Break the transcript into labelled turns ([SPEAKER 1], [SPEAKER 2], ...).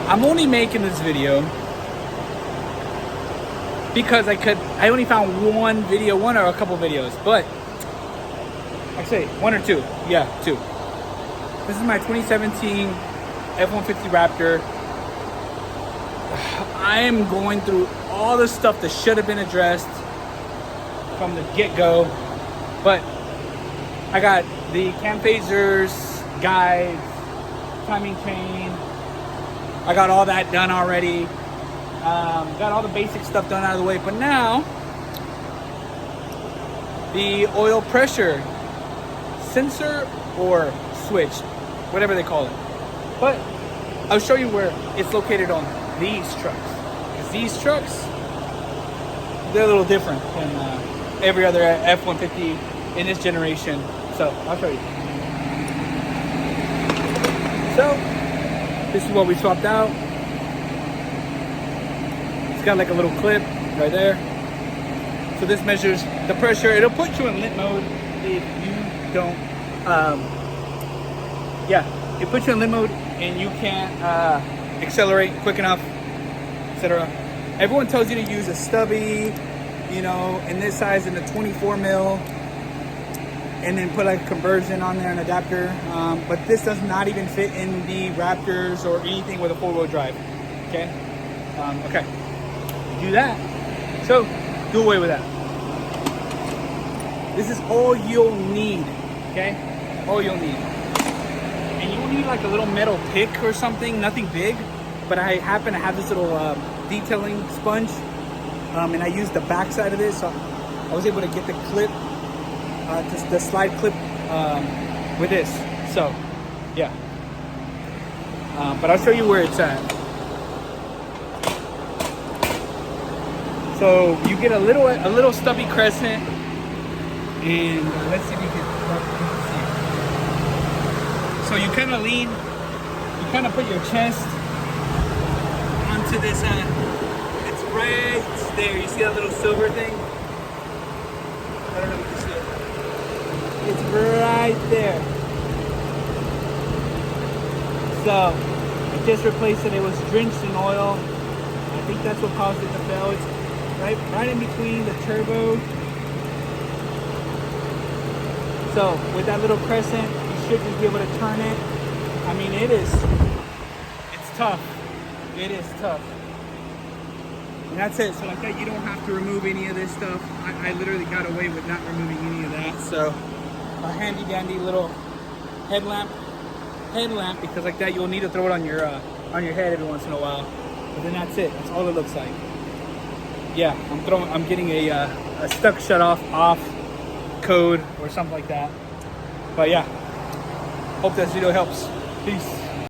[SPEAKER 1] I'm only making this video because I only found one or a couple videos, but actually one or two. Yeah, two. This is my 2017 F150 Raptor. I am going through all the stuff that should have been addressed from the get-go, but I got the cam phasers, guides, timing chain. I got all that done already. Got all the basic stuff done out of the way, but now the oil pressure sensor or switch, whatever they call it. But I'll show you where it's located on these trucks. Because these trucks, they're a little different than every other F-150 in this generation. So I'll show you. So this is what we swapped out. It's got like a little clip right there. So this measures the pressure. It'll put you in lit mode if you don't, it puts you in lit mode and you can't accelerate quick enough, etc. Everyone tells you to use a stubby, you know, in this size, in the 24 mil, and then put like a conversion on there, an adapter. But this does not even fit in the Raptors or anything with a 4-wheel drive. Okay, okay, do that. So do away with that. This is all you'll need. Okay, all you'll need. And you'll need like a little metal pick or something, nothing big. But I happen to have this little detailing sponge, and I used the back side of this, so I was able to get the clip, the slide clip with this. So, yeah. But I'll show you where it's at. So you get a little stubby crescent, and let's see if you can see. So you kind of lean, you kind of put your chest onto this end. It's right there. You see that little silver thing? I don't know if you can see it. It's right there. So I just replaced it. It was drenched in oil. I think that's what caused it to fail. It's right in between the turbo. So with that little crescent, you should just be able to turn it. I mean, it's tough. It is tough. And that's it. So like that, you don't have to remove any of this stuff. I literally got away with not removing any of that. So a handy dandy little headlamp, because like that you'll need to throw it on your head every once in a while. But then that's it. That's all it looks like. Yeah, I'm getting a stuck shut off code or something like that. But yeah, hope this video helps. Peace.